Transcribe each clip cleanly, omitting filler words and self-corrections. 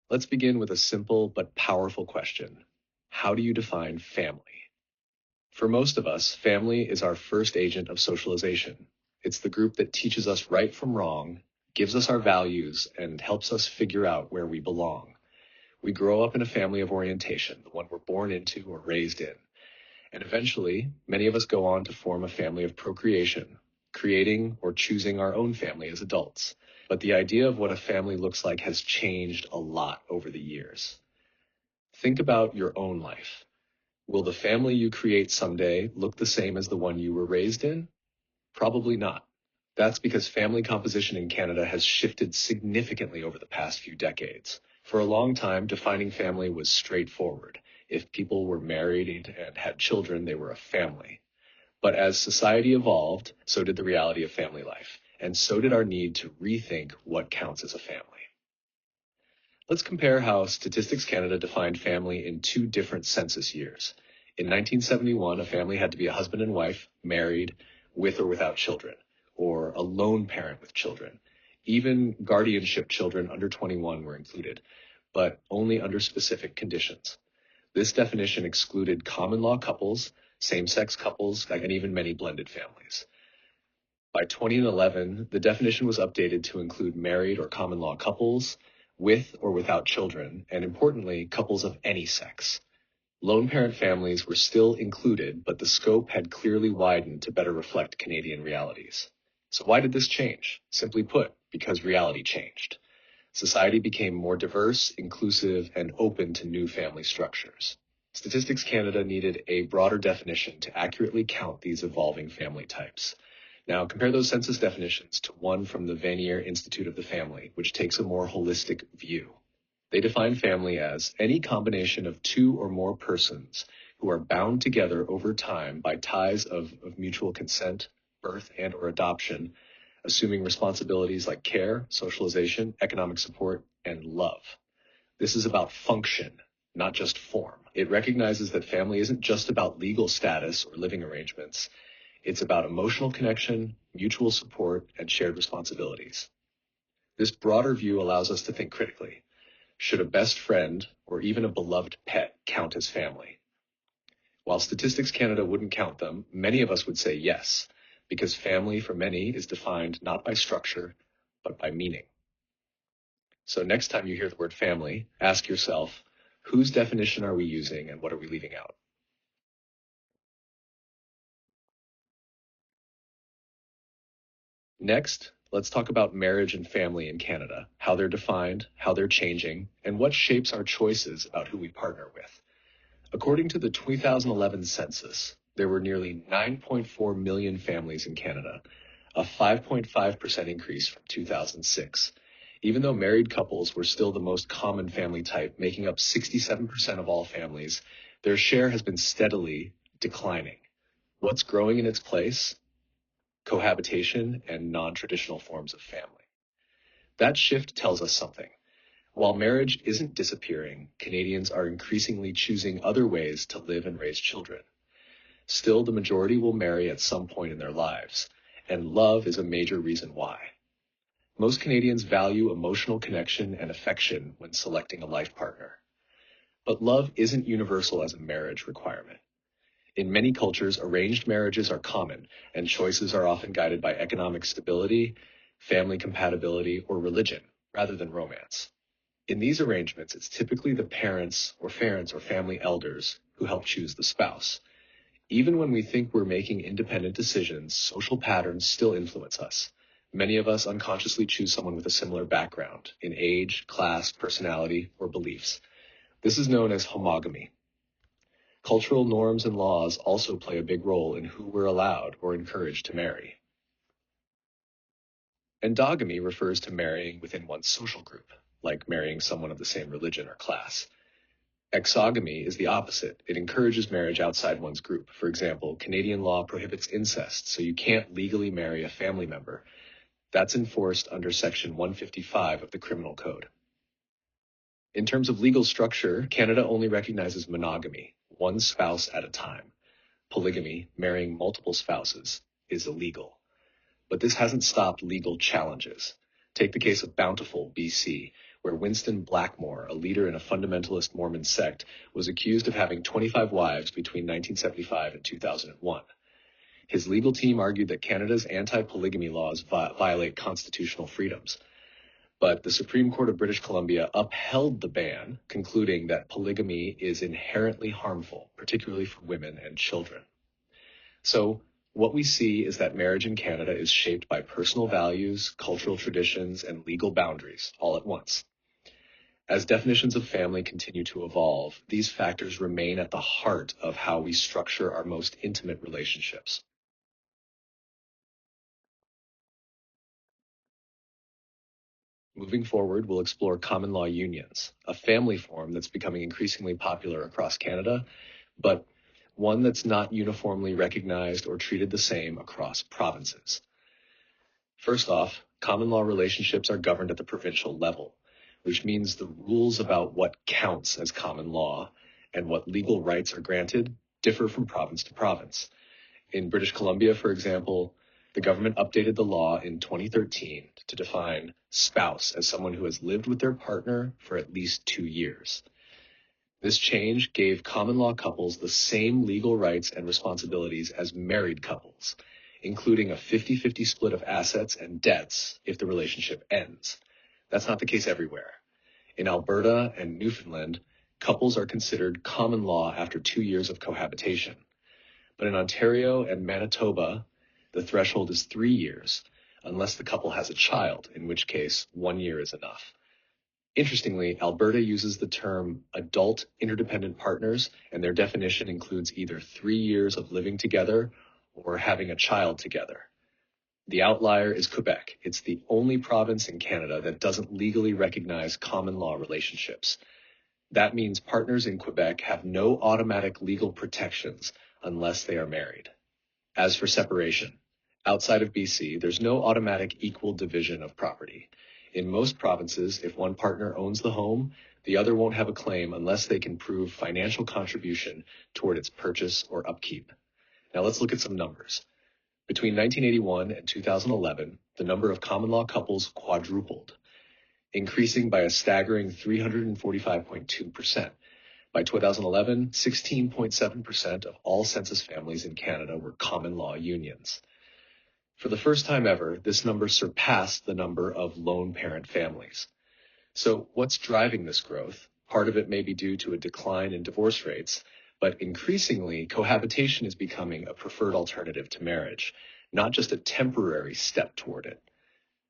Let's begin with a simple but powerful question. How do you define family? For most of us, family is our first agent of socialization. It's the group that teaches us right from wrong, gives us our values, and helps us figure out where we belong. We grow up in a family of orientation, the one we're born into or raised in. And eventually, many of us go on to form a family of procreation, creating or choosing our own family as adults. But the idea of what a family looks like has changed a lot over the years. Think about your own life. Will the family you create someday look the same as the one you were raised in? Probably not. That's because family composition in Canada has shifted significantly over the past few decades. For a long time, defining family was straightforward. If people were married and had children, they were a family. But as society evolved, so did the reality of family life, and so did our need to rethink what counts as a family. Let's compare how Statistics Canada defined family in two different census years. In 1971, a family had to be a husband and wife, married, with or without children, or a lone parent with children. Even guardianship children under 21 were included, but only under specific conditions. This definition excluded common law couples, same-sex couples, and even many blended families. By 2011, the definition was updated to include married or common law couples, with or without children, and importantly, couples of any sex. Lone parent families were still included, but the scope had clearly widened to better reflect Canadian realities. So why did this change? Simply put, because reality changed. Society became more diverse, inclusive, and open to new family structures. Statistics Canada needed a broader definition to accurately count these evolving family types. Now, compare those census definitions to one from the Vanier Institute of the Family, which takes a more holistic view. They define family as any combination of two or more persons who are bound together over time by ties of mutual consent, birth, and or adoption, assuming responsibilities like care, socialization, economic support, and love. This is about function, not just form. It recognizes that family isn't just about legal status or living arrangements. It's about emotional connection, mutual support, and shared responsibilities. This broader view allows us to think critically. Should a best friend or even a beloved pet count as family? While Statistics Canada wouldn't count them, many of us would say yes, because family for many is defined not by structure, but by meaning. So next time you hear the word family, ask yourself, whose definition are we using and what are we leaving out? Next, let's talk about marriage and family in Canada, how they're defined, how they're changing, and what shapes our choices about who we partner with. According to the 2011 census, there were nearly 9.4 million families in Canada, a 5.5% increase from 2006. Even though married couples were still the most common family type, making up 67% of all families, their share has been steadily declining. What's growing in its place? Cohabitation and non-traditional forms of family. That shift tells us something. While marriage isn't disappearing, Canadians are increasingly choosing other ways to live and raise children. Still, the majority will marry at some point in their lives, and love is a major reason why. Most Canadians value emotional connection and affection when selecting a life partner. But love isn't universal as a marriage requirement. In many cultures, arranged marriages are common, and choices are often guided by economic stability, family compatibility, or religion, rather than romance. In these arrangements, it's typically the parents or family elders who help choose the spouse. Even when we think we're making independent decisions, social patterns still influence us. Many of us unconsciously choose someone with a similar background in age, class, personality, or beliefs. This is known as homogamy. Cultural norms and laws also play a big role in who we're allowed or encouraged to marry. Endogamy refers to marrying within one's social group, like marrying someone of the same religion or class. Exogamy is the opposite. It encourages marriage outside one's group. For example, Canadian law prohibits incest, so you can't legally marry a family member. That's enforced under Section 155 of the Criminal Code. In terms of legal structure, Canada only recognizes monogamy, one spouse at a time. Polygamy, marrying multiple spouses, is illegal. But this hasn't stopped legal challenges. Take the case of Bountiful, BC, where Winston Blackmore, a leader in a fundamentalist Mormon sect, was accused of having 25 wives between 1975 and 2001. His legal team argued that Canada's anti-polygamy laws violate constitutional freedoms. But the Supreme Court of British Columbia upheld the ban, concluding that polygamy is inherently harmful, particularly for women and children. So what we see is that marriage in Canada is shaped by personal values, cultural traditions, and legal boundaries all at once. As definitions of family continue to evolve, these factors remain at the heart of how we structure our most intimate relationships. Moving forward, we'll explore common law unions, a family form that's becoming increasingly popular across Canada, but one that's not uniformly recognized or treated the same across provinces. First off, common law relationships are governed at the provincial level, which means the rules about what counts as common law and what legal rights are granted differ from province to province. In British Columbia, for example, the government updated the law in 2013 to define spouse as someone who has lived with their partner for at least 2 years. This change gave common law couples the same legal rights and responsibilities as married couples, including a 50-50 split of assets and debts if the relationship ends. That's not the case everywhere. In Alberta and Newfoundland, couples are considered common law after 2 years of cohabitation. But in Ontario and Manitoba, the threshold is 3 years, unless the couple has a child, in which case 1 year is enough. Interestingly, Alberta uses the term adult interdependent partners, and their definition includes either 3 years of living together or having a child together. The outlier is Quebec. It's the only province in Canada that doesn't legally recognize common law relationships. That means partners in Quebec have no automatic legal protections unless they are married. As for separation, outside of BC, there's no automatic equal division of property. In most provinces, if one partner owns the home, the other won't have a claim unless they can prove financial contribution toward its purchase or upkeep. Now let's look at some numbers. Between 1981 and 2011, the number of common law couples quadrupled, increasing by a staggering 345.2%. By 2011, 16.7% of all census families in Canada were common law unions. For the first time ever, this number surpassed the number of lone parent families. So what's driving this growth? Part of it may be due to a decline in divorce rates, but increasingly, cohabitation is becoming a preferred alternative to marriage, not just a temporary step toward it.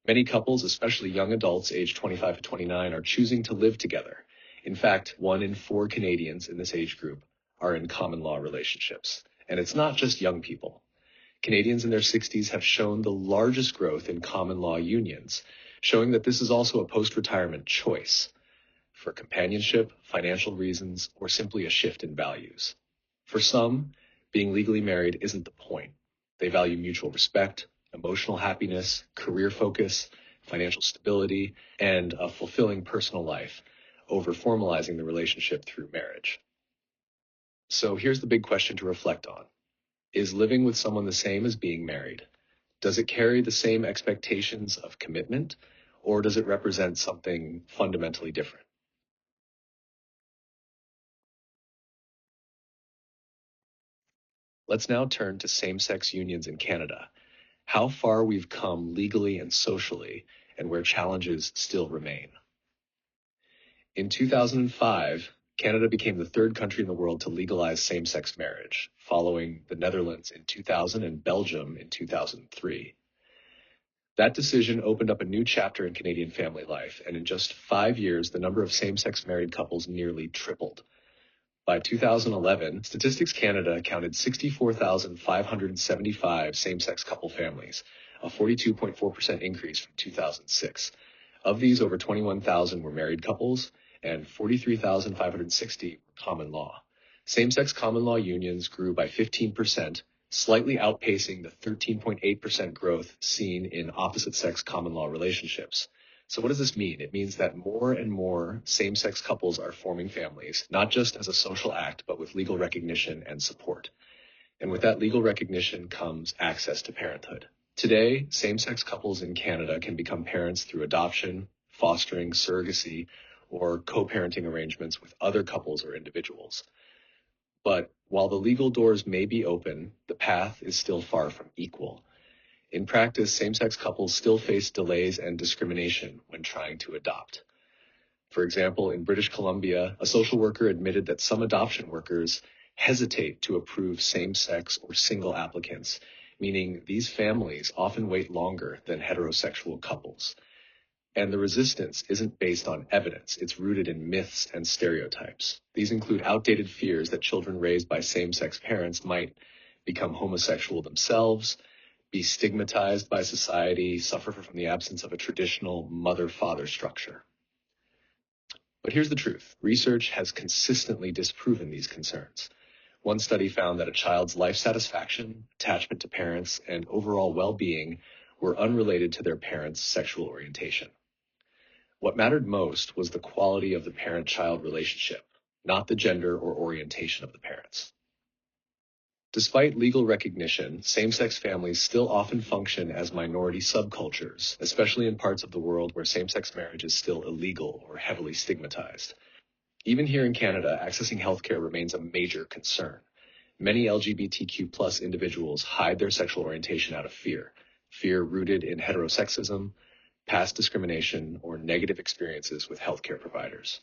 Many couples, especially young adults aged 25 to 29, are choosing to live together. In fact, 1 in 4 Canadians in this age group are in common law relationships. And it's not just young people. Canadians in their 60s have shown the largest growth in common law unions, showing that this is also a post-retirement choice for companionship, financial reasons, or simply a shift in values. For some, being legally married isn't the point. They value mutual respect, emotional happiness, career focus, financial stability, and a fulfilling personal life over formalizing the relationship through marriage. So here's the big question to reflect on. Is living with someone the same as being married? Does it carry the same expectations of commitment, or does it represent something fundamentally different? Let's now turn to same-sex unions in Canada, how far we've come legally and socially, and where challenges still remain. In 2005, Canada became the 3rd country in the world to legalize same-sex marriage, following the Netherlands in 2000 and Belgium in 2003. That decision opened up a new chapter in Canadian family life, and in just 5 years, the number of same-sex married couples nearly tripled. By 2011, Statistics Canada counted 64,575 same-sex couple families, a 42.4% increase from 2006. Of these, over 21,000 were married couples, and 43,560 were common law. Same-sex common law unions grew by 15%, slightly outpacing the 13.8% growth seen in opposite-sex common law relationships. So what does this mean? It means that more and more same-sex couples are forming families, not just as a social act, but with legal recognition and support. And with that legal recognition comes access to parenthood. Today, same-sex couples in Canada can become parents through adoption, fostering, surrogacy, or co-parenting arrangements with other couples or individuals. But while the legal doors may be open, the path is still far from equal. In practice, same-sex couples still face delays and discrimination when trying to adopt. For example, in British Columbia, a social worker admitted that some adoption workers hesitate to approve same-sex or single applicants, meaning these families often wait longer than heterosexual couples. And the resistance isn't based on evidence, it's rooted in myths and stereotypes. These include outdated fears that children raised by same-sex parents might become homosexual themselves, be stigmatized by society, suffer from the absence of a traditional mother-father structure. But here's the truth. Research has consistently disproven these concerns. One study found that a child's life satisfaction, attachment to parents, and overall well-being were unrelated to their parents' sexual orientation. What mattered most was the quality of the parent-child relationship, not the gender or orientation of the parents. Despite legal recognition, same-sex families still often function as minority subcultures, especially in parts of the world where same-sex marriage is still illegal or heavily stigmatized. Even here in Canada, accessing healthcare remains a major concern. Many LGBTQ+ individuals hide their sexual orientation out of fear rooted in heterosexism, past discrimination, or negative experiences with healthcare providers.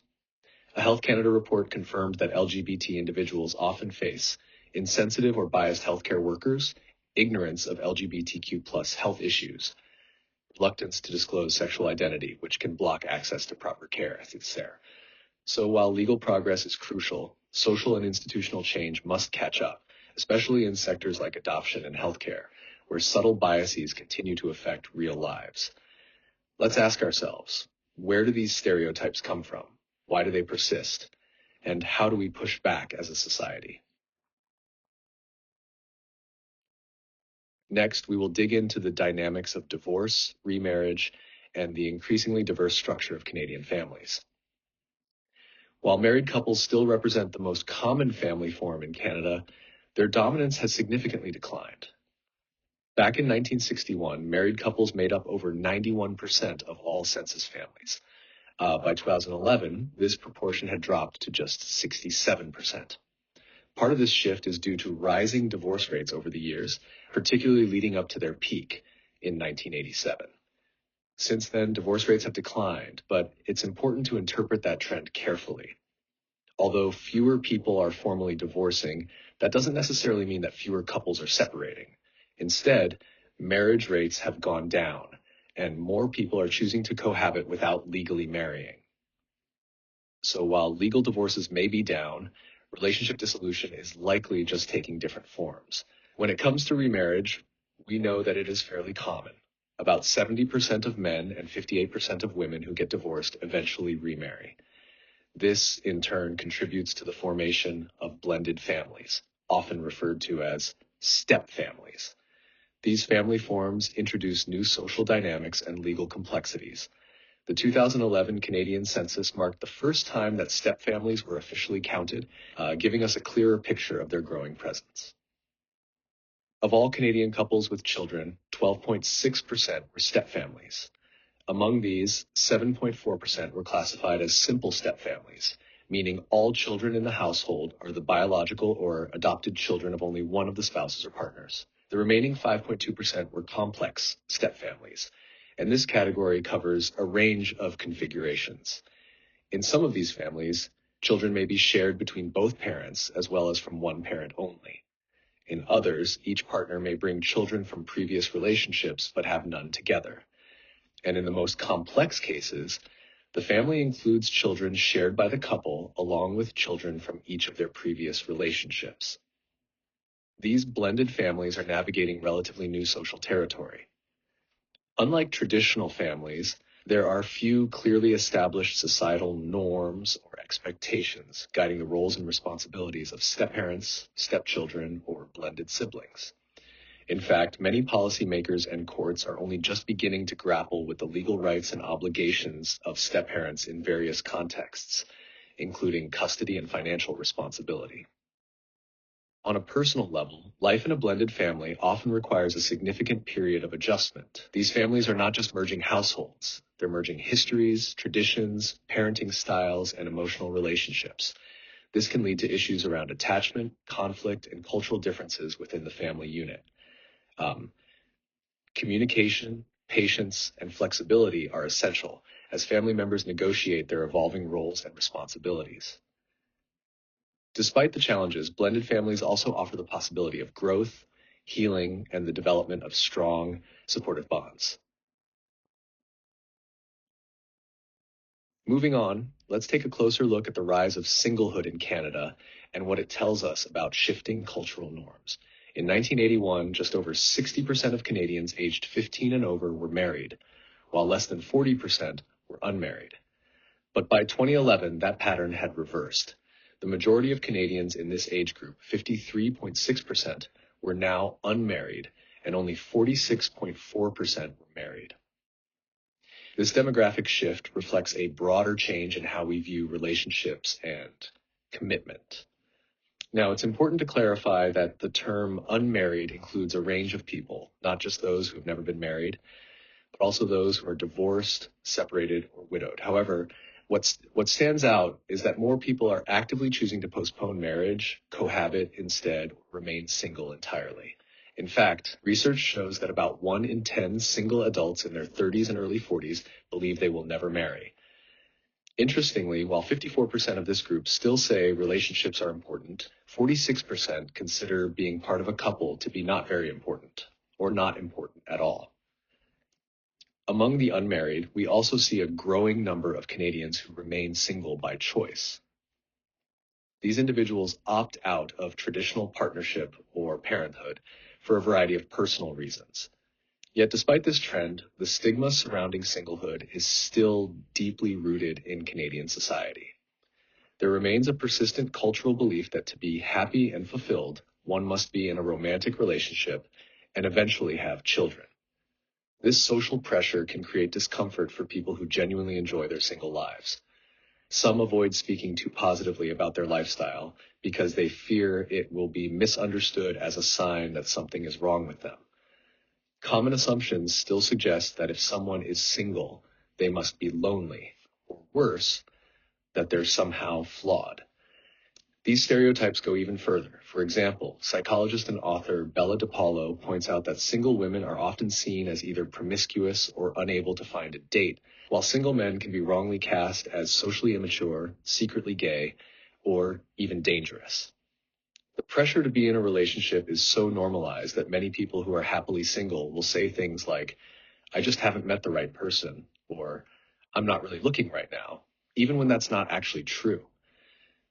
A Health Canada report confirmed that LGBT individuals often face insensitive or biased healthcare workers, ignorance of LGBTQ+ health issues, reluctance to disclose sexual identity, which can block access to proper care, as it's there. So while legal progress is crucial, social and institutional change must catch up, especially in sectors like adoption and healthcare, where subtle biases continue to affect real lives. Let's ask ourselves, where do these stereotypes come from? Why do they persist? And how do we push back as a society? Next, we will dig into the dynamics of divorce, remarriage, and the increasingly diverse structure of Canadian families. While married couples still represent the most common family form in Canada, their dominance has significantly declined. Back in 1961, married couples made up over 91% of all census families. By 2011, this proportion had dropped to just 67%. Part of this shift is due to rising divorce rates over the years, particularly leading up to their peak in 1987. Since then, divorce rates have declined, but it's important to interpret that trend carefully. Although fewer people are formally divorcing, that doesn't necessarily mean that fewer couples are separating. Instead, marriage rates have gone down, and more people are choosing to cohabit without legally marrying. So while legal divorces may be down, relationship dissolution is likely just taking different forms. When it comes to remarriage, we know that it is fairly common. About 70% of men and 58% of women who get divorced eventually remarry. This, in turn, contributes to the formation of blended families, often referred to as step families. These family forms introduce new social dynamics and legal complexities. The 2011 Canadian census marked the first time that step families were officially counted, giving us a clearer picture of their growing presence. Of all Canadian couples with children, 12.6% were step families. Among these, 7.4% were classified as simple step families, meaning all children in the household are the biological or adopted children of only one of the spouses or partners. The remaining 5.2% were complex step families, and this category covers a range of configurations. In some of these families, children may be shared between both parents as well as from one parent only. In others, each partner may bring children from previous relationships but have none together. And in the most complex cases, the family includes children shared by the couple along with children from each of their previous relationships. These blended families are navigating relatively new social territory. Unlike traditional families, there are few clearly established societal norms or expectations guiding the roles and responsibilities of step-parents, stepchildren, or blended siblings. In fact, many policymakers and courts are only just beginning to grapple with the legal rights and obligations of step-parents in various contexts, including custody and financial responsibility. On a personal level, life in a blended family often requires a significant period of adjustment. These families are not just merging households, They're merging histories, traditions, parenting styles, and emotional relationships. This can lead to issues around attachment, conflict, and cultural differences within the family unit. Um, Communication, patience, and flexibility are essential as family members negotiate their evolving roles and responsibilities. Despite the challenges, blended families also offer the possibility of growth, healing, and the development of strong, supportive bonds. Moving on, let's take a closer look at the rise of singlehood in Canada and what it tells us about shifting cultural norms. In 1981, just over 60% of Canadians aged 15 and over were married, while less than 40% were unmarried. But by 2011, that pattern had reversed. The majority of Canadians in this age group, 53.6%, were now unmarried, and only 46.4% were married. This demographic shift reflects a broader change in how we view relationships and commitment. Now, it's important to clarify that the term unmarried includes a range of people, not just those who have never been married, but also those who are divorced, separated, or widowed. However, what stands out is that more people are actively choosing to postpone marriage, cohabit instead, or remain single entirely. In fact, research shows that about 1 in 10 single adults in their 30s and early 40s believe they will never marry. Interestingly, while 54% of this group still say relationships are important, 46% consider being part of a couple to be not very important, or not important at all. Among the unmarried, we also see a growing number of Canadians who remain single by choice. These individuals opt out of traditional partnership or parenthood for a variety of personal reasons. Yet despite this trend, the stigma surrounding singlehood is still deeply rooted in Canadian society. There remains a persistent cultural belief that to be happy and fulfilled, one must be in a romantic relationship and eventually have children. This social pressure can create discomfort for people who genuinely enjoy their single lives. Some avoid speaking too positively about their lifestyle because they fear it will be misunderstood as a sign that something is wrong with them. Common assumptions still suggest that if someone is single, they must be lonely, or worse, that they're somehow flawed. These stereotypes go even further. For example, psychologist and author Bella DePaulo points out that single women are often seen as either promiscuous or unable to find a date, while single men can be wrongly cast as socially immature, secretly gay, or even dangerous. The pressure to be in a relationship is so normalized that many people who are happily single will say things like, "I just haven't met the right person," or "I'm not really looking right now," even when that's not actually true.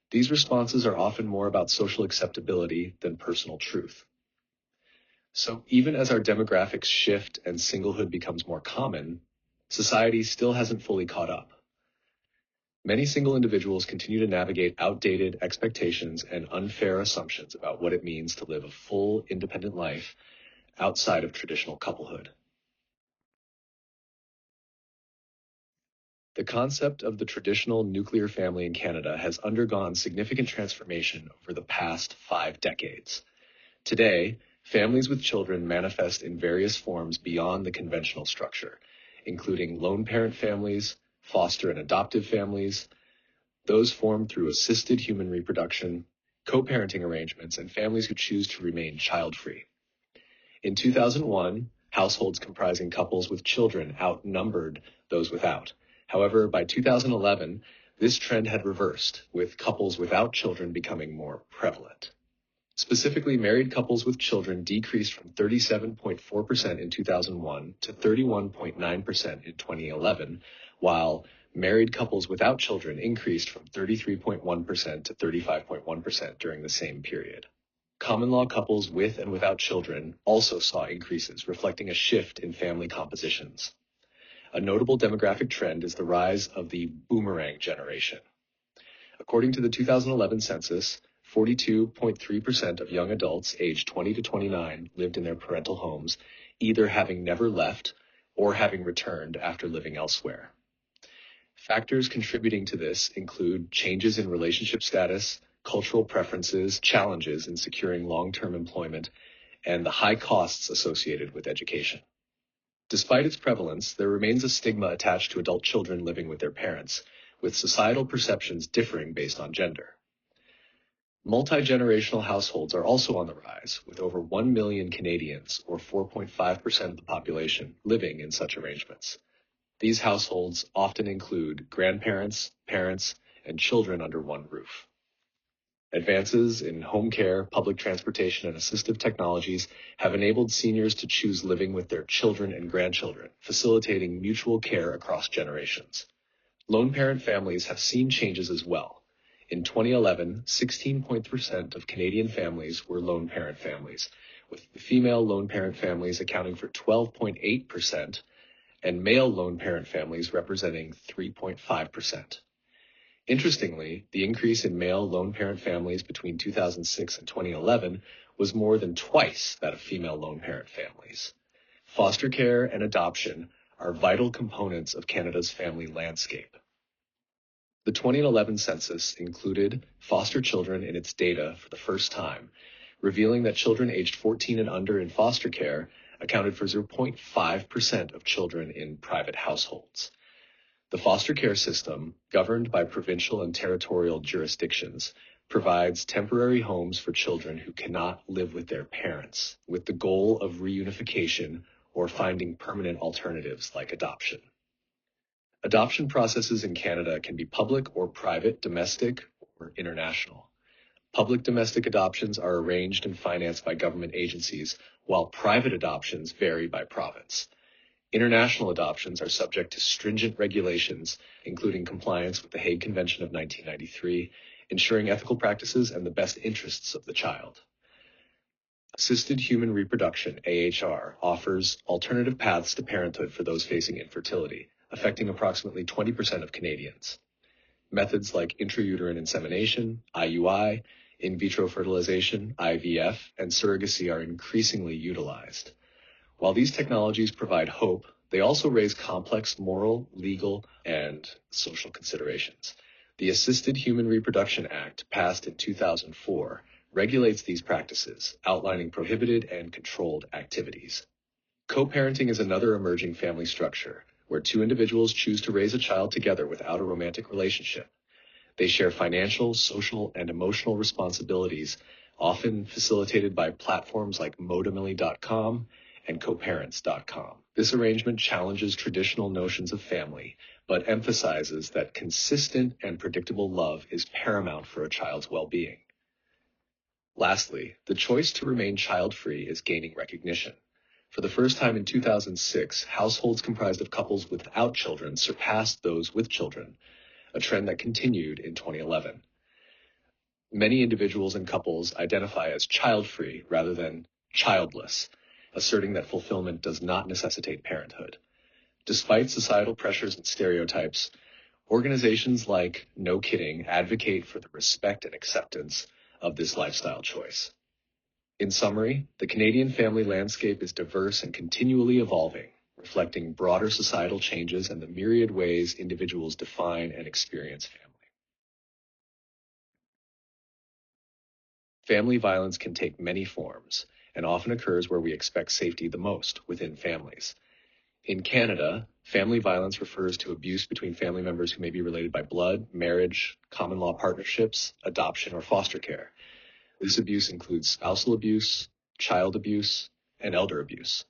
These responses are often more about social acceptability than personal truth. So even as our demographics shift and singlehood becomes more common, society still hasn't fully caught up. Many single individuals continue to navigate outdated expectations and unfair assumptions about what it means to live a full, independent life outside of traditional couplehood. The concept of the traditional nuclear family in Canada has undergone significant transformation over the past 5 decades. Today, families with children manifest in various forms beyond the conventional structure, including lone parent families, foster and adoptive families, those formed through assisted human reproduction, co-parenting arrangements, and families who choose to remain child-free. In 2001, households comprising couples with children outnumbered those without. However, by 2011, this trend had reversed, with couples without children becoming more prevalent. Specifically, married couples with children decreased from 37.4% in 2001 to 31.9% in 2011, while married couples without children increased from 33.1% to 35.1% during the same period. Common law couples with and without children also saw increases, reflecting a shift in family compositions. A notable demographic trend is the rise of the boomerang generation. According to the 2011 census, 42.3% of young adults aged 20 to 29 lived in their parental homes, either having never left or having returned after living elsewhere. Factors contributing to this include changes in relationship status, cultural preferences, challenges in securing long-term employment, and the high costs associated with education. Despite its prevalence, there remains a stigma attached to adult children living with their parents, with societal perceptions differing based on gender. Multi-generational households are also on the rise, with over 1 million Canadians, or 4.5% of the population, living in such arrangements. These households often include grandparents, parents, and children under one roof. Advances in home care, public transportation, and assistive technologies have enabled seniors to choose living with their children and grandchildren, facilitating mutual care across generations. Lone parent families have seen changes as well. In 2011, 16% of Canadian families were lone parent families, with female lone parent families accounting for 12.8% and male lone parent families representing 3.5%. Interestingly, the increase in male lone parent families between 2006 and 2011 was more than twice that of female lone parent families. Foster care and adoption are vital components of Canada's family landscape. The 2011 census included foster children in its data for the first time, revealing that children aged 14 and under in foster care accounted for 0.5% of children in private households. The foster care system, governed by provincial and territorial jurisdictions, provides temporary homes for children who cannot live with their parents, with the goal of reunification or finding permanent alternatives like adoption. Adoption processes in Canada can be public or private, domestic or international. Public domestic adoptions are arranged and financed by government agencies, while private adoptions vary by province. International adoptions are subject to stringent regulations, including compliance with the Hague Convention of 1993, ensuring ethical practices and the best interests of the child. Assisted human reproduction, AHR, offers alternative paths to parenthood for those facing infertility, affecting approximately 20% of Canadians. Methods like intrauterine insemination, IUI, in vitro fertilization, IVF, and surrogacy are increasingly utilized. While these technologies provide hope, they also raise complex moral, legal, and social considerations. The Assisted Human Reproduction Act, passed in 2004, regulates these practices, outlining prohibited and controlled activities. Co-parenting is another emerging family structure, where two individuals choose to raise a child together without a romantic relationship. They share financial, social, and emotional responsibilities, often facilitated by platforms like Modamily.com and coparents.com. This arrangement challenges traditional notions of family, but emphasizes that consistent and predictable love is paramount for a child's well-being. Lastly, the choice to remain child-free is gaining recognition. For the first time in 2006, households comprised of couples without children surpassed those with children, a trend that continued in 2011. Many individuals and couples identify as child-free rather than childless, asserting that fulfillment does not necessitate parenthood. Despite societal pressures and stereotypes, organizations like No Kidding advocate for the respect and acceptance of this lifestyle choice. In summary, the Canadian family landscape is diverse and continually evolving, reflecting broader societal changes and the myriad ways individuals define and experience family. Family violence can take many forms and often occurs where we expect safety the most, within families. In Canada, family violence refers to abuse between family members who may be related by blood, marriage, common law partnerships, adoption, or foster care. This abuse includes spousal abuse, child abuse, and elder abuse.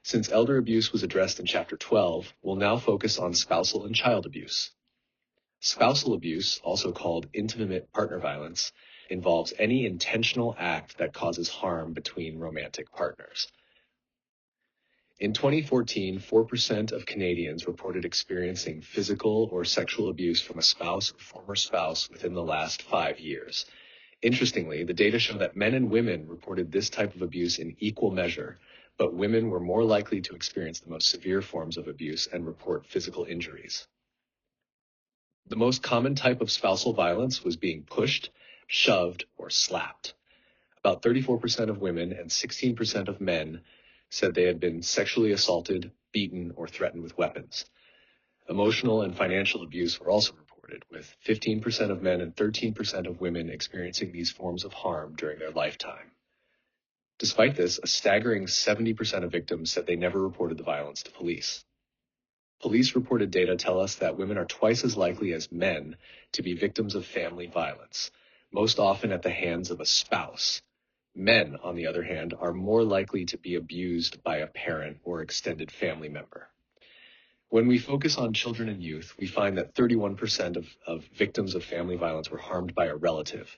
Since elder abuse was addressed in Chapter 12, we'll now focus on spousal and child abuse. Spousal abuse, also called intimate partner violence, involves any intentional act that causes harm between romantic partners. In 2014, 4% of Canadians reported experiencing physical or sexual abuse from a spouse or former spouse within the last 5 years. Interestingly, the data show that men and women reported this type of abuse in equal measure, but women were more likely to experience the most severe forms of abuse and report physical injuries. The most common type of spousal violence was being pushed, shoved, or slapped. About 34% of women and 16% of men said they had been sexually assaulted, beaten, or threatened with weapons. Emotional and financial abuse were also reported, with 15% of men and 13% of women experiencing these forms of harm during their lifetime. Despite this, a staggering 70% of victims said they never reported the violence to police. Police reported data tell us that women are twice as likely as men to be victims of family violence, most often at the hands of a spouse. Men, on the other hand, are more likely to be abused by a parent or extended family member. When we focus on children and youth, we find that 31% of victims of family violence were harmed by a relative,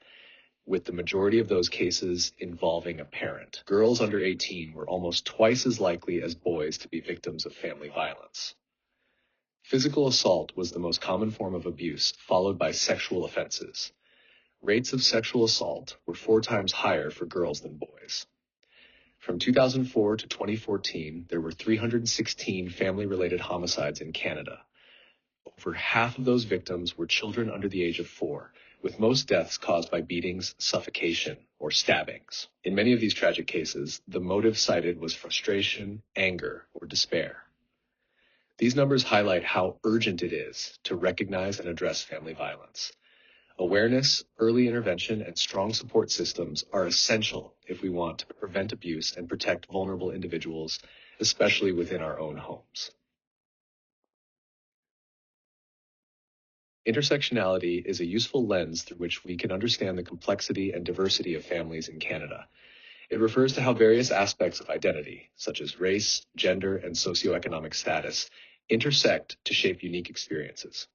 with the majority of those cases involving a parent. Girls under 18 were almost twice as likely as boys to be victims of family violence. Physical assault was the most common form of abuse, followed by sexual offenses. Rates of sexual assault were 4 times higher for girls than boys. From 2004 to 2014, there were 316 family-related homicides in Canada. Over half of those victims were children under the age of 4, with most deaths caused by beatings, suffocation, or stabbings. In many of these tragic cases, the motive cited was frustration, anger, or despair. These numbers highlight how urgent it is to recognize and address family violence. Awareness, early intervention, and strong support systems are essential if we want to prevent abuse and protect vulnerable individuals, especially within our own homes. Intersectionality is a useful lens through which we can understand the complexity and diversity of families in Canada. It refers to how various aspects of identity, such as race, gender, and socioeconomic status, intersect to shape unique experiences.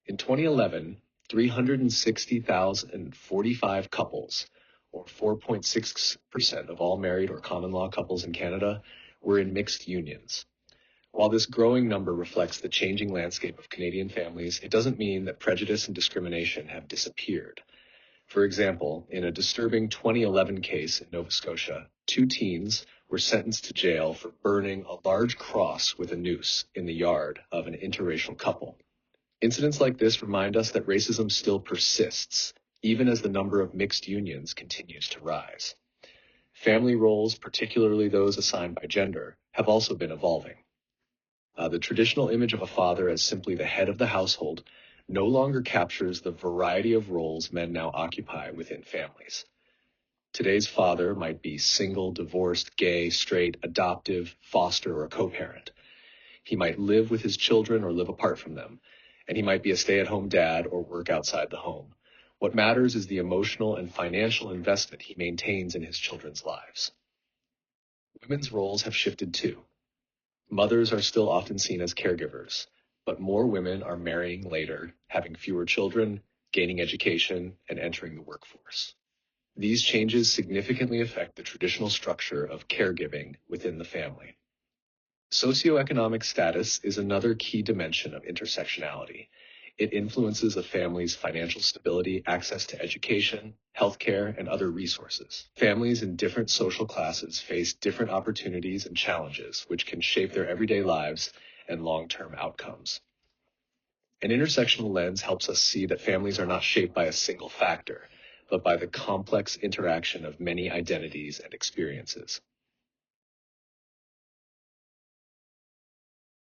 In 2011, 360,045 couples, or 4.6% of all married or common law couples in Canada, were in mixed unions. While this growing number reflects the changing landscape of Canadian families, it doesn't mean that prejudice and discrimination have disappeared. For example, in a disturbing 2011 case in Nova Scotia, 2 teens were sentenced to jail for burning a large cross with a noose in the yard of an interracial couple. Incidents like this remind us that racism still persists, even as the number of mixed unions continues to rise. Family roles, particularly those assigned by gender, have also been evolving. The traditional image of a father as simply the head of the household no longer captures the variety of roles men now occupy within families. Today's father might be single, divorced, gay, straight, adoptive, foster, or a co-parent. He might live with his children or live apart from them, and he might be a stay-at-home dad or work outside the home. What matters is the emotional and financial investment he maintains in his children's lives. Women's roles have shifted too. Mothers are still often seen as caregivers, but more women are marrying later, having fewer children, gaining education, and entering the workforce. These changes significantly affect the traditional structure of caregiving within the family. Socioeconomic status is another key dimension of intersectionality. It influences a family's financial stability, access to education, healthcare, and other resources. Families in different social classes face different opportunities and challenges, which can shape their everyday lives and long-term outcomes. An intersectional lens helps us see that families are not shaped by a single factor, but by the complex interaction of many identities and experiences.